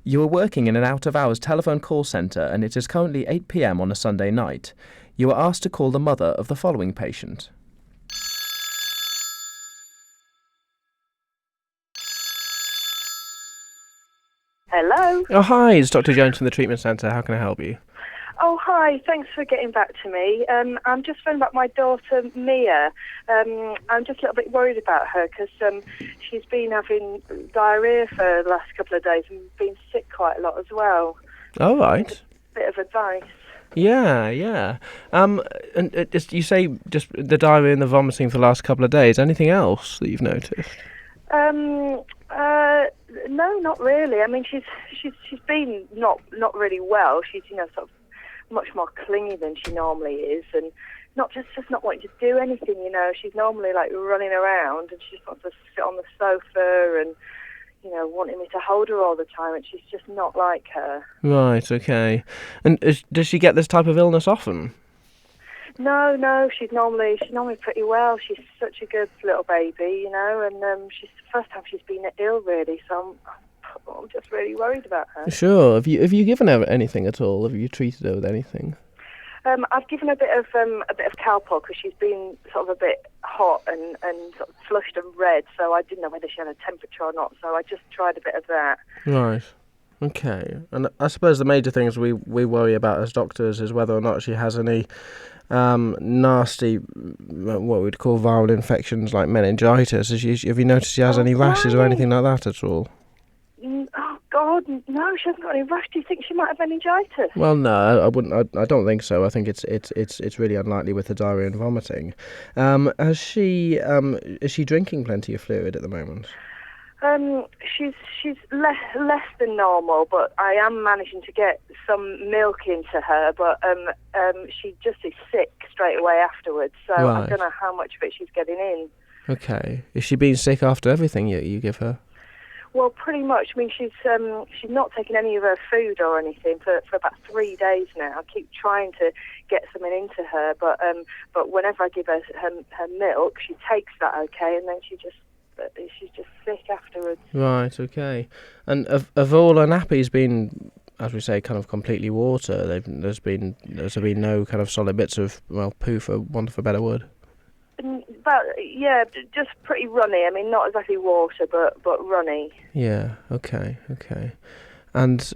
You are working in an out-of-hours telephone call centre and it is currently 8 p.m. on a Sunday night. You are asked to call the mother of the following patient. Hello. Oh, hi, it's Dr. Jones from the treatment centre. How can I help you? Oh, hi. Thanks for getting back to me. I'm just phoning about my daughter, Mia. I'm just a little bit worried about her because she's been having diarrhoea for the last couple of days and been sick quite a lot as well. All right. A bit of advice. Yeah. And you say just the diarrhoea and the vomiting for the last couple of days. Anything else that you've noticed? No, not really. I mean, she's been not really well. She's sort of much more clingy than she normally is, and just not wanting to do anything. She's normally like running around, and she just wants to sit on the sofa and wanting me to hold her all the time, and she's just not like her. Right, okay. And does she get this type of illness often? No, she's normally pretty well. She's such a good little baby, and she's the first time she's been ill really, so I'm just really worried about her. Sure. Have you given her anything at all? Have you treated her with anything? I've given her a bit of Calpol because she's been sort of a bit hot and sort of flushed and red, so I didn't know whether she had a temperature or not, so I just tried a bit of that. Right. Okay. And I suppose the major things we worry about as doctors is whether or not she has any nasty, what we'd call viral infections like meningitis. Have you noticed she has any rashes or anything like that at all? Oh God, no, she hasn't got any rash. Do you think she might have meningitis? Well, no, I wouldn't. I don't think so. I think it's really unlikely with the diarrhoea and vomiting. Is she drinking plenty of fluid at the moment? She's less than normal, but I am managing to get some milk into her. But she just is sick straight away afterwards. So Right. I don't know how much of it she's getting in. Okay. Is she being sick after everything you give her? Well, pretty much. I mean, she's not taken any of her food or anything for about 3 days now. I keep trying to get something into her, but whenever I give her her milk, she takes that okay, and then she's just sick afterwards. Right. Okay. And have all her nappies been, as we say, kind of completely water? There's been no kind of solid bits of poo, for want of a better word. But yeah, just pretty runny. I mean, not exactly water, but runny. Yeah. Okay. And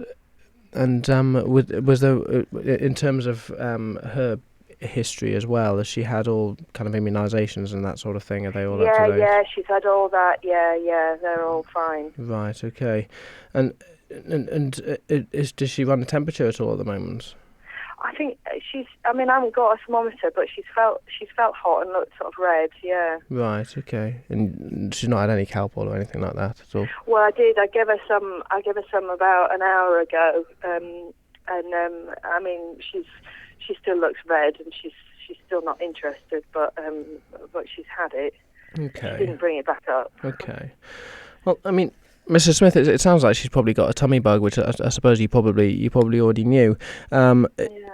was there in terms of her history as well? Has she had all kind of immunisations and that sort of thing? Are they all up to date? Yeah, she's had all that. Yeah, they're all fine. Right. Okay. And does she run a temperature at all at the moment? I think I haven't got a thermometer, but she's felt hot and looked sort of red. Yeah. Right. Okay. And she's not had any Calpol or anything like that at all. Well, I did. I gave her some about an hour ago. I mean, she still looks red, and she's still not interested. But she's had it. Okay. She didn't bring it back up. Okay. Well, I mean, Mrs. Smith, it sounds like she's probably got a tummy bug, which I suppose you probably already knew. Yeah.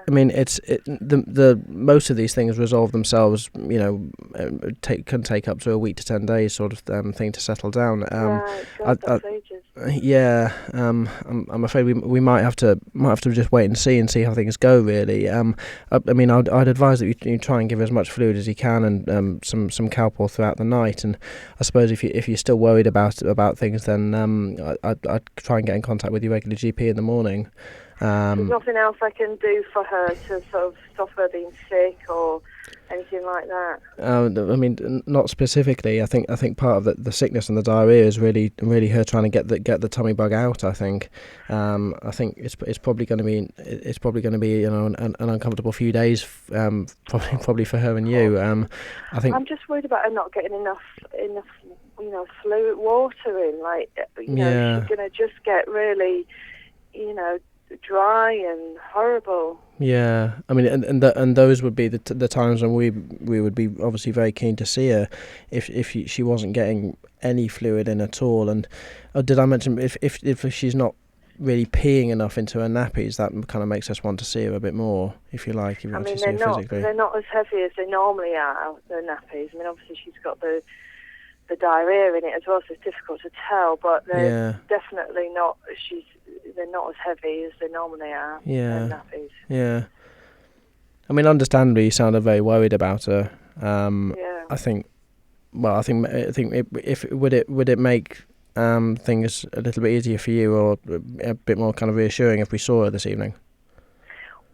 I mean, the most of these things resolve themselves. Can take up to a week to 10 days, sort of thing to settle down. Right, God, that's ages. Yeah. I'm afraid we might have to just wait and see how things go. Really. I mean, I'd advise that you try and give her as much fluid as you can and some Calpol throughout the night. And I suppose if you're still worried about things, then I'd try and get in contact with your regular GP in the morning. There's nothing else I can do for her to sort of stop her being sick or anything like that. I mean, not specifically. I think part of the sickness and the diarrhoea is really her trying to get the tummy bug out. I think it's probably going to be an uncomfortable few days. Probably for her and you. I think I'm just worried about her not getting enough fluid water in. Like she's going to just get really dry and horrible. Yeah, I mean, and those would be the times when we would be obviously very keen to see her if she wasn't getting any fluid in at all. And did I mention if she's not really peeing enough into her nappies, that kind of makes us want to see her a bit more, if you like. If you want to see her physically. They're not as heavy as they normally are, the nappies. I mean, obviously she's got the the diarrhea in it as well, so it's difficult to tell. But they're Yeah. definitely not. They're not as heavy as they normally are. Yeah. Nappies. Yeah. I mean, understandably, you sounded very worried about her. Yeah. I think. Well, I think if would it make things a little bit easier for you, or a bit more kind of reassuring if we saw her this evening?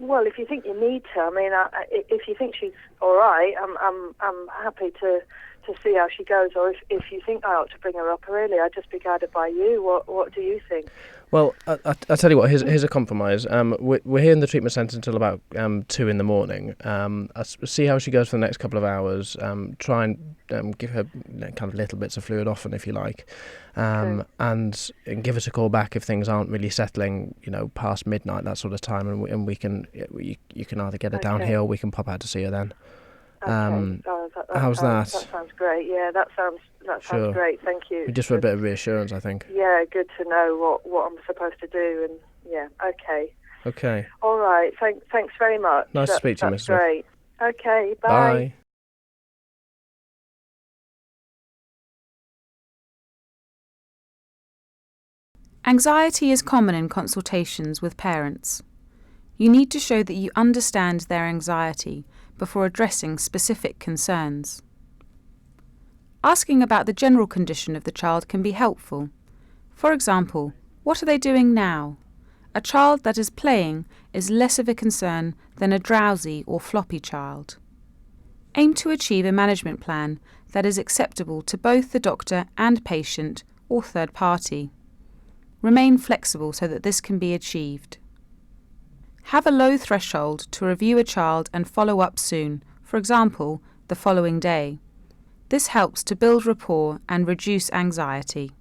Well, if you think you need to, I mean, if you think she's all right, I'm happy to see how she goes. Or if you think I ought to bring her up early, I'd just be guided by you. What do you think? Well, I tell you what. Here's a compromise. We're here in the treatment centre until about 2 in the morning. I'll see how she goes for the next couple of hours. Try and give her kind of little bits of fluid often, if you like, Okay. and give us a call back if things aren't really settling. Past midnight, that sort of time, and we can you can either get her downhill. We can pop out to see her then. Okay. How's that? That sounds great. Yeah, that sounds Sure. great. Thank you. Just for a bit of reassurance, I think. Yeah, good to know what I'm supposed to do, and yeah, okay. Okay. All right. Thanks very much. Nice to speak to you, That's Mrs. Smith. great. Okay. Bye. Bye. Anxiety is common in consultations with parents. You need to show that you understand their anxiety before addressing specific concerns. Asking about the general condition of the child can be helpful. For example, what are they doing now? A child that is playing is less of a concern than a drowsy or floppy child. Aim to achieve a management plan that is acceptable to both the doctor and patient or third party. Remain flexible so that this can be achieved. Have a low threshold to review a child and follow up soon, for example, the following day. This helps to build rapport and reduce anxiety.